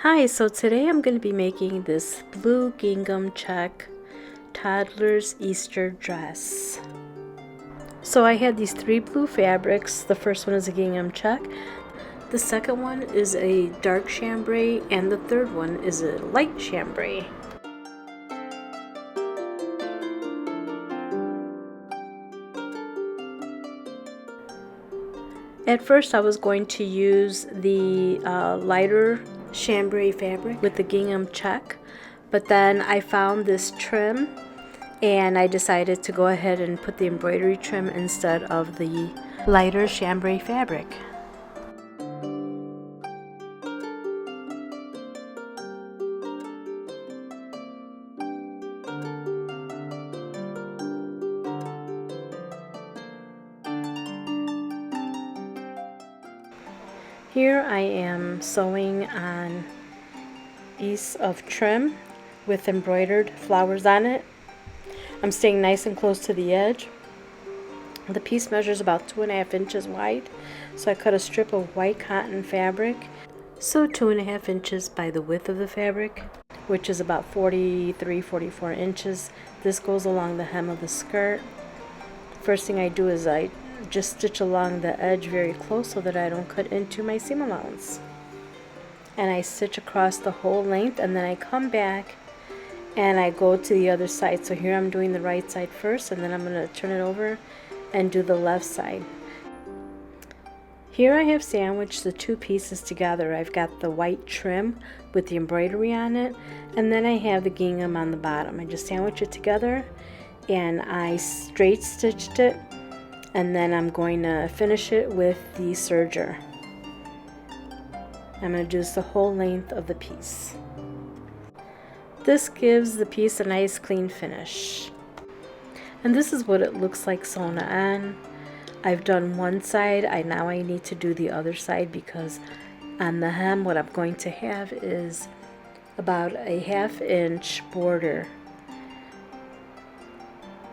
Hi, so today I'm going to be making this blue gingham check toddler's Easter dress. So I had these three blue fabrics. The first one is a gingham check, the second one is a dark chambray, and the third one is a light chambray. At first I was going to use the lighter chambray fabric with the gingham check, but then I found this trim and I decided to go ahead and put the embroidery trim instead of the lighter chambray fabric. Here I am sewing on a piece of trim with embroidered flowers on it. I'm staying nice and close to the edge. The piece measures about 2.5 inches wide, so I cut a strip of white cotton fabric, so 2.5 inches by the width of the fabric, which is about 44 inches. This goes along the hem of the skirt. First thing I do is I just stitch along the edge very close so that I don't cut into my seam allowance. And I stitch across the whole length, and then I come back and I go to the other side. So here I'm doing the right side first, and then I'm going to turn it over and do the left side. Here I have sandwiched the two pieces together. I've got the white trim with the embroidery on it, and then I have the gingham on the bottom. I just sandwich it together and I straight stitched it, and then I'm going to finish it with the serger. I'm going to do this the whole length of the piece. This gives the piece a nice clean finish. And this is what it looks like sewn on. I've done one side. Now I need to do the other side, because on the hem what I'm going to have is about a 1/2 inch border.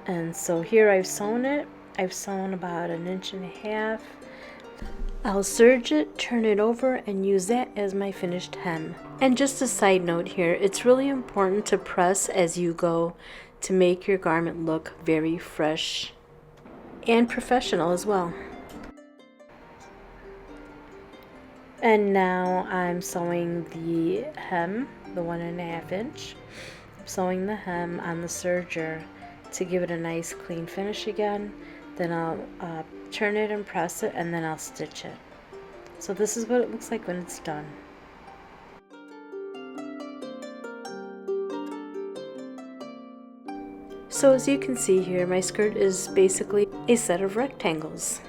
And so here I've sewn it. I've sewn about 1.5 inches. I'll serge it, turn it over, and use that as my finished hem. And just a side note here, it's really important to press as you go to make your garment look very fresh and professional as well. And now I'm sewing the hem, the 1.5 inch. I'm sewing the hem on the serger to give it a nice clean finish again. Then I'll turn it and press it, and then I'll stitch it. So this is what it looks like when it's done. So as you can see here, my skirt is basically a set of rectangles.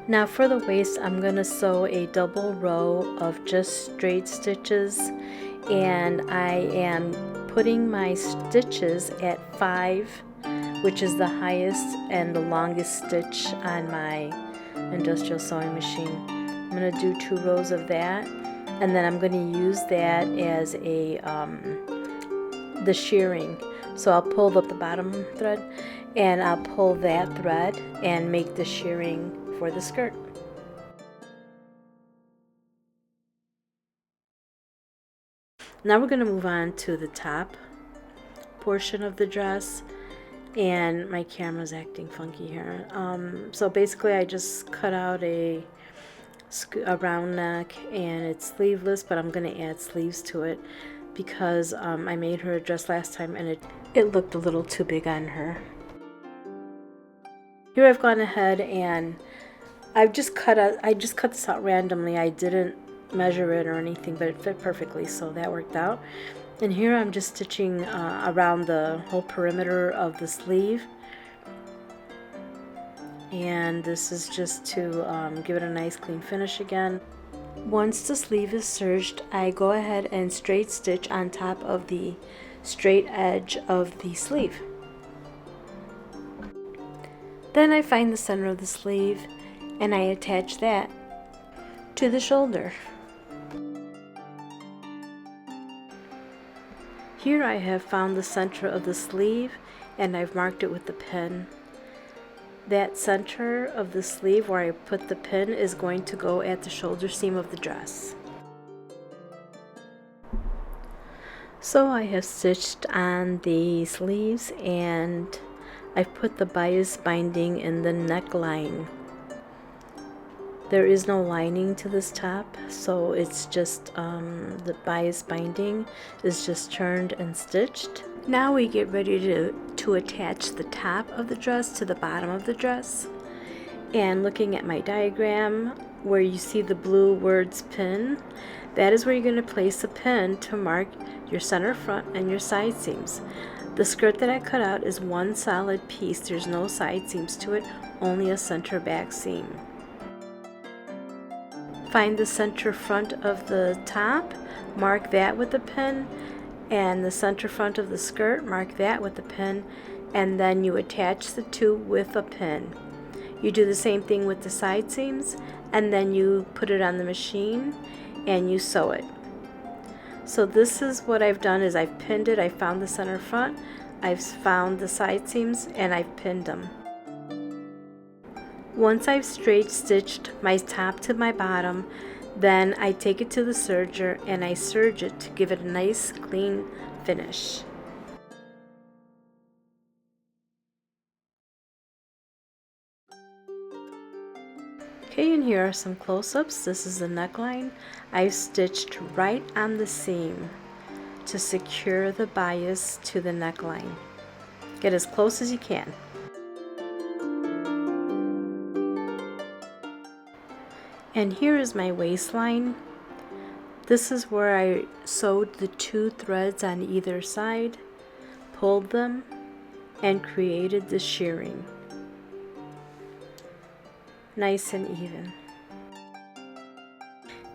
Now for the waist, I'm going to sew a double row of just straight stitches, and I am putting my stitches at 5, which is the highest and the longest stitch on my industrial sewing machine. I'm going to do 2 rows of that, and then I'm going to use that as a the shearing. So I'll pull up the bottom thread, and I'll pull that thread and make the shearing for the skirt. Now we're going to move on to the top portion of the dress, and my camera's acting funky here. So basically I just cut out a round neck, and it's sleeveless, but I'm going to add sleeves to it because I made her a dress last time and it looked a little too big on her. Here I've gone ahead and I just cut this out randomly. I didn't measure it or anything, but it fit perfectly, so that worked out. And here I'm just stitching around the whole perimeter of the sleeve, and this is just to give it a nice clean finish again. Once the sleeve is serged, I go ahead and straight stitch on top of the straight edge of the sleeve. Then I find the center of the sleeve and I attach that to the shoulder. Here I have found the center of the sleeve and I've marked it with the pin. That center of the sleeve where I put the pin is going to go at the shoulder seam of the dress. So I have stitched on the sleeves and I've put the bias binding in the neckline. There is no lining to this top, so it's just the bias binding is just turned and stitched. Now we get ready to attach the top of the dress to the bottom of the dress. And looking at my diagram where you see the blue words pin, that is where you're going to place a pin to mark your center front and your side seams. The skirt that I cut out is one solid piece. There's no side seams to it, only a center back seam. Find the center front of the top, mark that with the pin, and the center front of the skirt, mark that with the pin, and then you attach the two with a pin. You do the same thing with the side seams, and then you put it on the machine and you sew it. So this is what I've done is I've pinned it. I found the center front, I've found the side seams, and I've pinned them. Once I've straight stitched my top to my bottom, then I take it to the serger and I serge it to give it a nice clean finish. Okay, and here are some close-ups. This is the neckline. I've stitched right on the seam to secure the bias to the neckline. Get as close as you can. And here is my waistline. This is where I sewed the two threads on either side, pulled them, and created the shirring. Nice and even.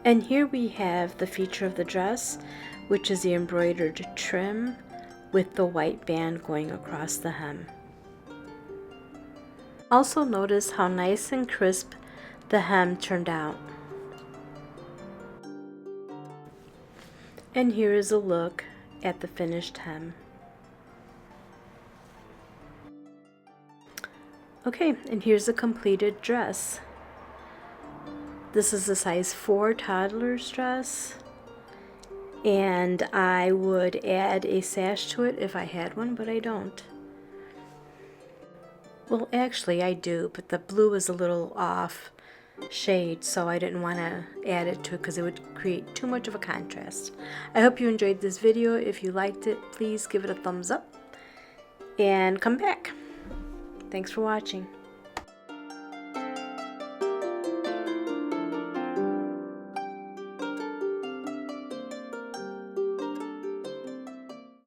And here we have the feature of the dress, which is the embroidered trim with the white band going across the hem. Also notice how nice and crisp the hem turned out. And here is a look at the finished hem. Okay, and here's a completed dress. This is a size 4 toddler's dress, and I would add a sash to it if I had one, but I don't. Well, actually I do, but the blue is a little off shade, so I didn't want to add it to it because it would create too much of a contrast. I hope you enjoyed this video. If you liked it, please give it a thumbs up and come back. Thanks for watching.